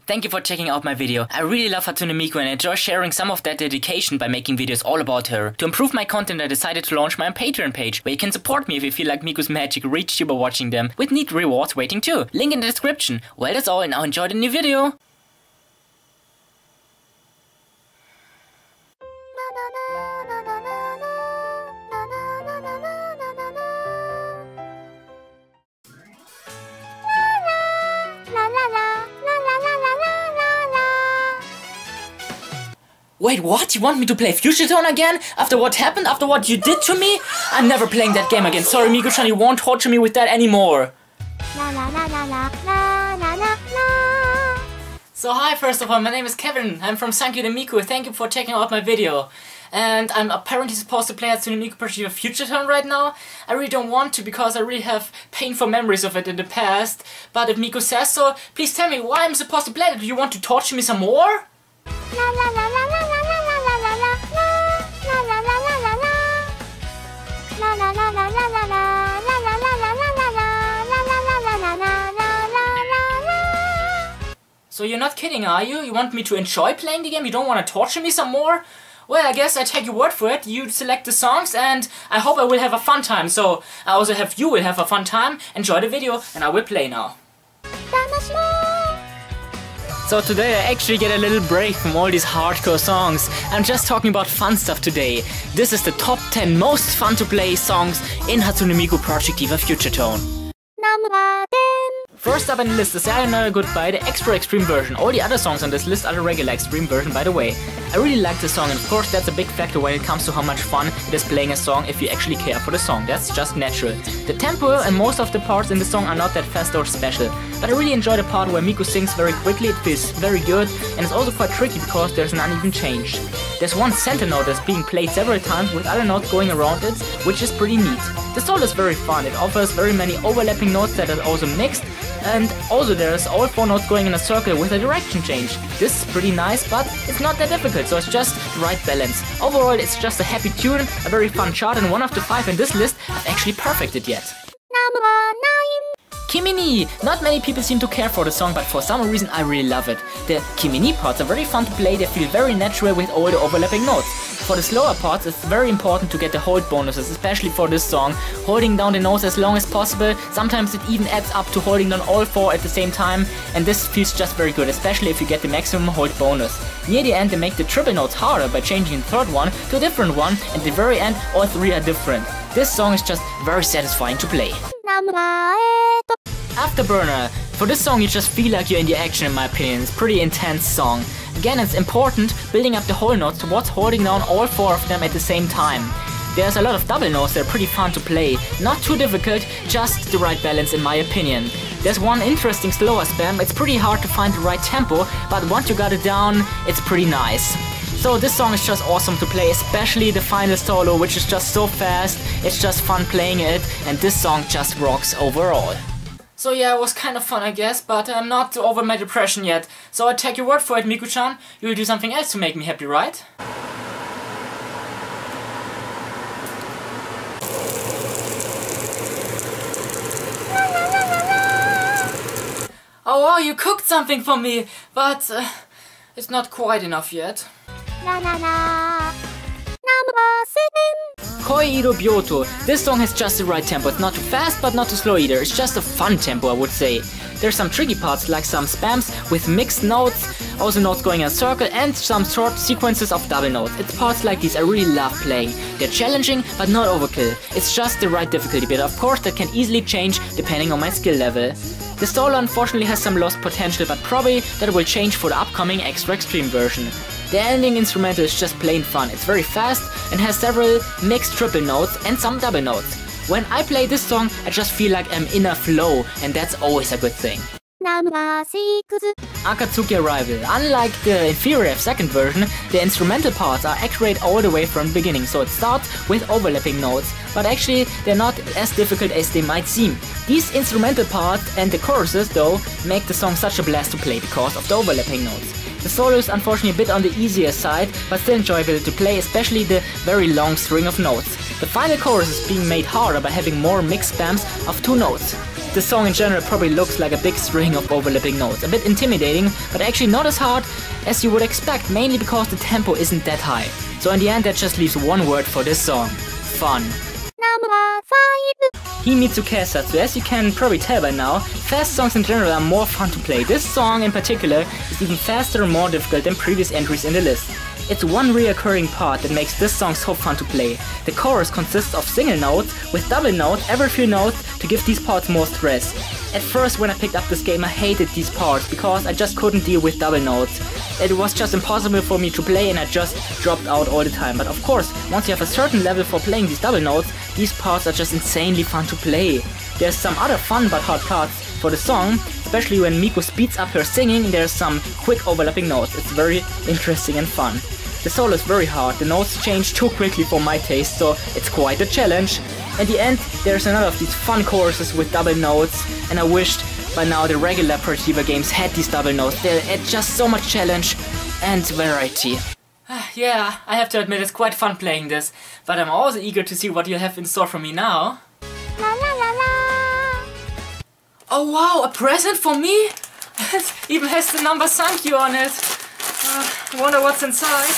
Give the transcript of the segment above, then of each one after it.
Thank you for checking out my video. I really love Hatsune Miku and enjoy sharing some of that dedication by making videos all about her. To improve my content, I decided to launch my own Patreon page, where you can support me if you feel like Miku's magic reached you by watching them, with neat rewards waiting too. Link in the description. Well, that's all, and now enjoy the new video. Wait, what? You want me to play Future Tone again? After what happened? After what you did to me? I'm never playing that game again. Sorry, Miku-chan, you won't torture me with that anymore. So hi, first of all, my name is Kevin. I'm from Hatsune Miku. Thank you for checking out my video. And I'm apparently supposed to play Hatsune Miku Project Diva Future Tone right now. I really don't want to because I really have painful memories of it in the past. But if Miku says so, please tell me why I'm supposed to play it. Do you want to torture me some more? So you're not kidding, are you? You want me to enjoy playing the game? You don't want to torture me some more? Well, I guess I take your word for it. You select the songs and I hope I will have a fun time. So I also hope you will have a fun time. Enjoy the video and I will play now. So today I actually get a little break from all these hardcore songs. I'm just talking about fun stuff today. This is the top 10 most fun to play songs in Hatsune Miku Project Diva Future Tone. First up on the list is Sayonara Goodbye, the extra extreme version. All the other songs on this list are the regular extreme version, by the way. I really like the song, and of course that's a big factor when it comes to how much fun it is playing a song if you actually care for the song. That's just natural. The tempo and most of the parts in the song are not that fast or special, but I really enjoy the part where Miku sings very quickly. It feels very good, and it's also quite tricky because there's an uneven change. There's one center note that's being played several times with other notes going around it, which is pretty neat. The solo is very fun. It offers very many overlapping notes that are also mixed, and also there's all 4 notes going in a circle with a direction change. This is pretty nice, but it's not that difficult, so it's just the right balance. Overall, it's just a happy tune, a very fun chart, and one of the 5 in this list I've actually perfected yet. Kimi-ni! Not many people seem to care for the song, but for some reason I really love it. The Kimi-ni parts are very fun to play, they feel very natural with all the overlapping notes. For the slower parts, it's very important to get the hold bonuses, especially for this song. Holding down the notes as long as possible, sometimes it even adds up to holding down all 4 at the same time, and this feels just very good, especially if you get the maximum hold bonus. Near the end they make the triple notes harder by changing the third one to a different one, and at the very end all 3 are different. This song is just very satisfying to play. Afterburner. For this song you just feel like you're in the action, in my opinion. It's a pretty intense song. Again, it's important building up the whole notes towards holding down all 4 of them at the same time. There's a lot of double notes that are pretty fun to play. Not too difficult, just the right balance in my opinion. There's one interesting slower spam. It's pretty hard to find the right tempo, but once you got it down, it's pretty nice. So this song is just awesome to play, especially the final solo, which is just so fast. It's just fun playing it, and this song just rocks overall. So yeah, it was kind of fun, I guess, but I'm not over my depression yet. So I take your word for it, Miku-chan. You will do something else to make me happy, right? Oh wow, you cooked something for me, but it's not quite enough yet. Koiiro Byoto. This song has just the right tempo. It's not too fast, but not too slow either. It's just a fun tempo, I would say. There's some tricky parts, like some spams with mixed notes, also notes going in a circle, and some short sequences of double notes. It's parts like these I really love playing. They're challenging, but not overkill. It's just the right difficulty bit. Of course, that can easily change depending on my skill level. The solo unfortunately has some lost potential, but probably that will change for the upcoming extra extreme version. The ending instrumental is just plain fun. It's very fast and has several mixed triple notes and some double notes. When I play this song, I just feel like I'm in a flow, and that's always a good thing. Akatsuki Arrival. Unlike the inferior second version, the instrumental parts are accurate all the way from the beginning, so it starts with overlapping notes, but actually they're not as difficult as they might seem. These instrumental parts and the choruses, though, make the song such a blast to play because of the overlapping notes. The solo is unfortunately a bit on the easier side, but still enjoyable to play, especially the very long string of notes. The final chorus is being made harder by having more mixed spams of 2 notes. the song in general probably looks like a big string of overlapping notes. A bit intimidating, but actually not as hard as you would expect, mainly because the tempo isn't that high. So in the end that just leaves one word for this song: fun. Number 5. Himitsu Satsu. As you can probably tell by now, fast songs in general are more fun to play. This song in particular is even faster and more difficult than previous entries in the list. It's one reoccurring part that makes this song so fun to play. The chorus consists of single notes with double notes every few notes to give these parts more stress. At first when I picked up this game I hated these parts because I just couldn't deal with double notes. It was just impossible for me to play and I just dropped out all the time. But of course, once you have a certain level for playing these double notes, these parts are just insanely fun to play. There's some other fun but hard parts for the song, especially when Miku speeds up her singing and there's some quick overlapping notes. It's very interesting and fun. The solo is very hard, the notes change too quickly for my taste, so it's quite a challenge. At the end, there's another of these fun choruses with double notes, and I wished by now the regular Project Diva games had these double notes. They add just so much challenge and variety. Yeah, I have to admit it's quite fun playing this, but I'm also eager to see what you have in store for me now. La la la la. Oh wow, a present for me? It even has the number "thank you" on it. I wonder what's inside.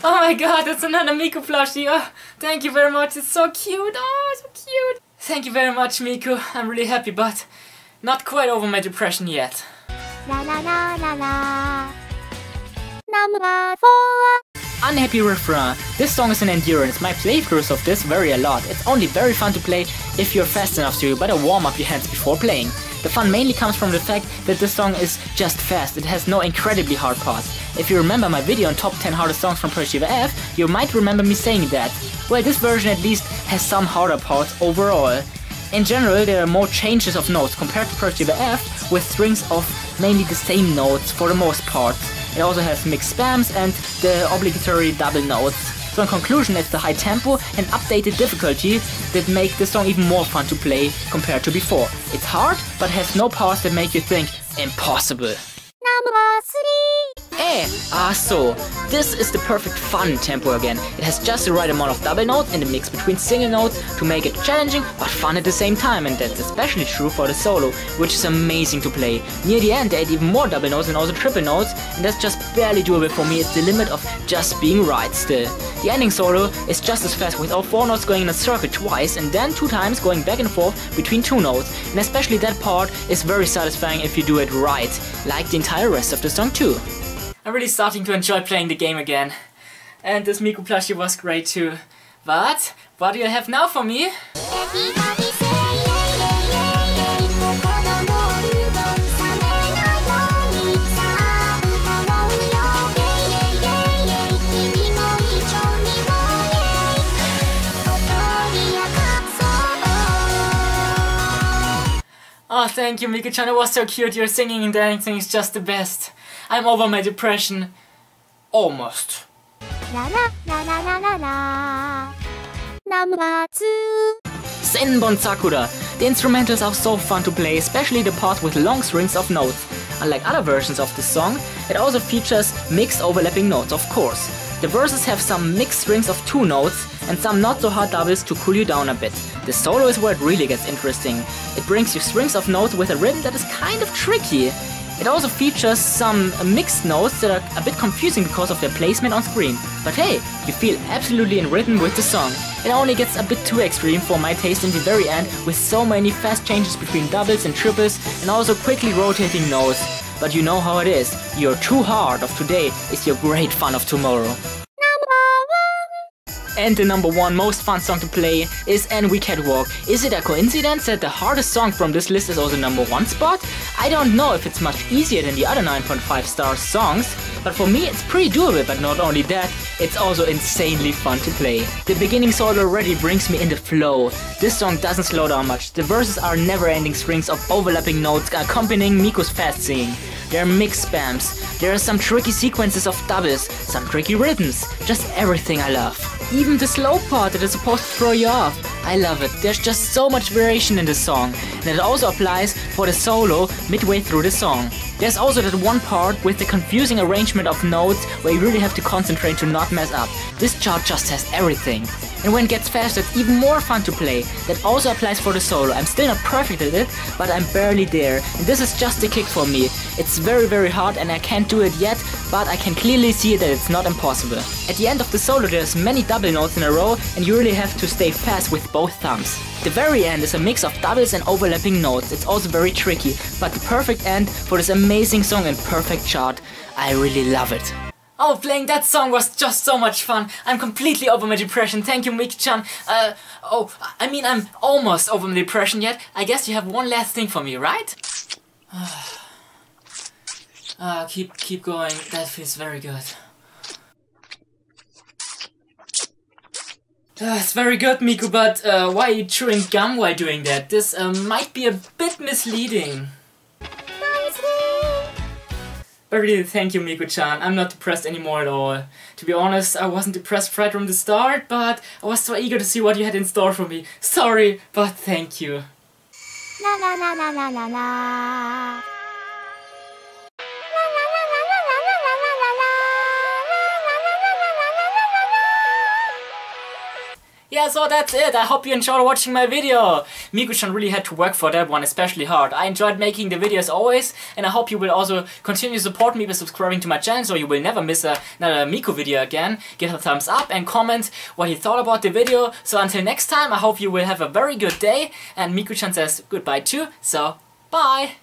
Oh my god, it's another Miku plushie. Oh, thank you very much, it's so cute. Oh, so cute. Thank you very much, Miku. I'm really happy, but not quite over my depression yet. La la la la la. Number 4. Unhappy Refrain. This song is an endurance. My playthroughs of this vary a lot. It's only very fun to play if you're fast enough, so you better warm up your hands before playing. The fun mainly comes from the fact that this song is just fast, it has no incredibly hard parts. If you remember my video on top 10 hardest songs from Project Diva F, you might remember me saying that. Well, this version at least has some harder parts overall. In general, there are more changes of notes compared to Project Diva F, with strings of mainly the same notes for the most part. It also has mixed spams and the obligatory double notes. So in conclusion, it's the high tempo and updated difficulty that make this song even more fun to play compared to before. It's hard, but has no parts that make you think impossible. Number 3. So this is the perfect fun tempo again. It has just the right amount of double notes and a mix between single notes to make it challenging but fun at the same time, and that's especially true for the solo, which is amazing to play. Near the end they add even more double notes and also triple notes, and that's just barely doable for me. It's the limit of just being right still. The ending solo is just as fast, with all 4 notes going in a circle twice and then 2 times going back and forth between 2 notes, and especially that part is very satisfying if you do it right, like the entire rest of the song too. I'm really starting to enjoy playing the game again. And this Miku plushie was great too. But what do you have now for me? Oh, thank you, Miku-chan. It was so cute. Your singing and dancing is just the best. I'm over my depression. Almost. La la la la la la la. Number 2. Senbon Sakura. The instrumentals are so fun to play, especially the part with long strings of notes. Unlike other versions of the song, it also features mixed overlapping notes, of course. The verses have some mixed strings of 2 notes and some not so hard doubles to cool you down a bit. The solo is where it really gets interesting. It brings you strings of notes with a rhythm that is kind of tricky. It also features some mixed notes that are a bit confusing because of their placement on screen. But hey, you feel absolutely in rhythm with the song. It only gets a bit too extreme for my taste in the very end, with so many fast changes between doubles and triples and also quickly rotating notes. But you know how it is. Your too hard of today is your great fun of tomorrow. And the number 1 most fun song to play is Envy Catwalk. Is it a coincidence that the hardest song from this list is also number 1 spot? I don't know if it's much easier than the other 9.5 star songs, but for me it's pretty doable. But not only that, it's also insanely fun to play. The beginning solo already brings me in the flow. This song doesn't slow down much. The verses are never-ending strings of overlapping notes accompanying Miku's fast singing. There are mixed spams, there are some tricky sequences of doubles, some tricky rhythms, just everything I love. Even the slow part that is supposed to throw you off. I love it. There's just so much variation in the song, and it also applies for the solo midway through the song. There's also that one part with the confusing arrangement of notes where you really have to concentrate to not mess up. This chart just has everything. And when it gets faster, it's even more fun to play. That also applies for the solo. I'm still not perfect at it, but I'm barely there. And this is just a kick for me. It's very hard and I can't do it yet, but I can clearly see that it's not impossible. At the end of the solo there's many double notes in a row and you really have to stay fast with both thumbs. The very end is a mix of doubles and overlapping notes. It's also very tricky, but the perfect end for this amazing song and perfect chart. I really love it. Oh, playing that song was just so much fun. I'm completely over my depression. Thank you, Miku-chan. I'm almost over my depression yet. I guess you have one last thing for me, right? Keep going. That feels very good. It's very good, Miku, but why are you chewing gum while doing that? This might be a bit misleading. But really, thank you, Miku-chan. I'm not depressed anymore at all. To be honest, I wasn't depressed right from the start, but I was so eager to see what you had in store for me. Sorry, but thank you. La la la la la la la. Yeah, so that's it. I hope you enjoyed watching my video. Miku-chan really had to work for that one, especially hard. I enjoyed making the videos always, and I hope you will also continue to support me by subscribing to my channel so you will never miss another Miku video again. Give a thumbs up and comment what you thought about the video. So until next time, I hope you will have a very good day. And Miku-chan says goodbye too, so bye!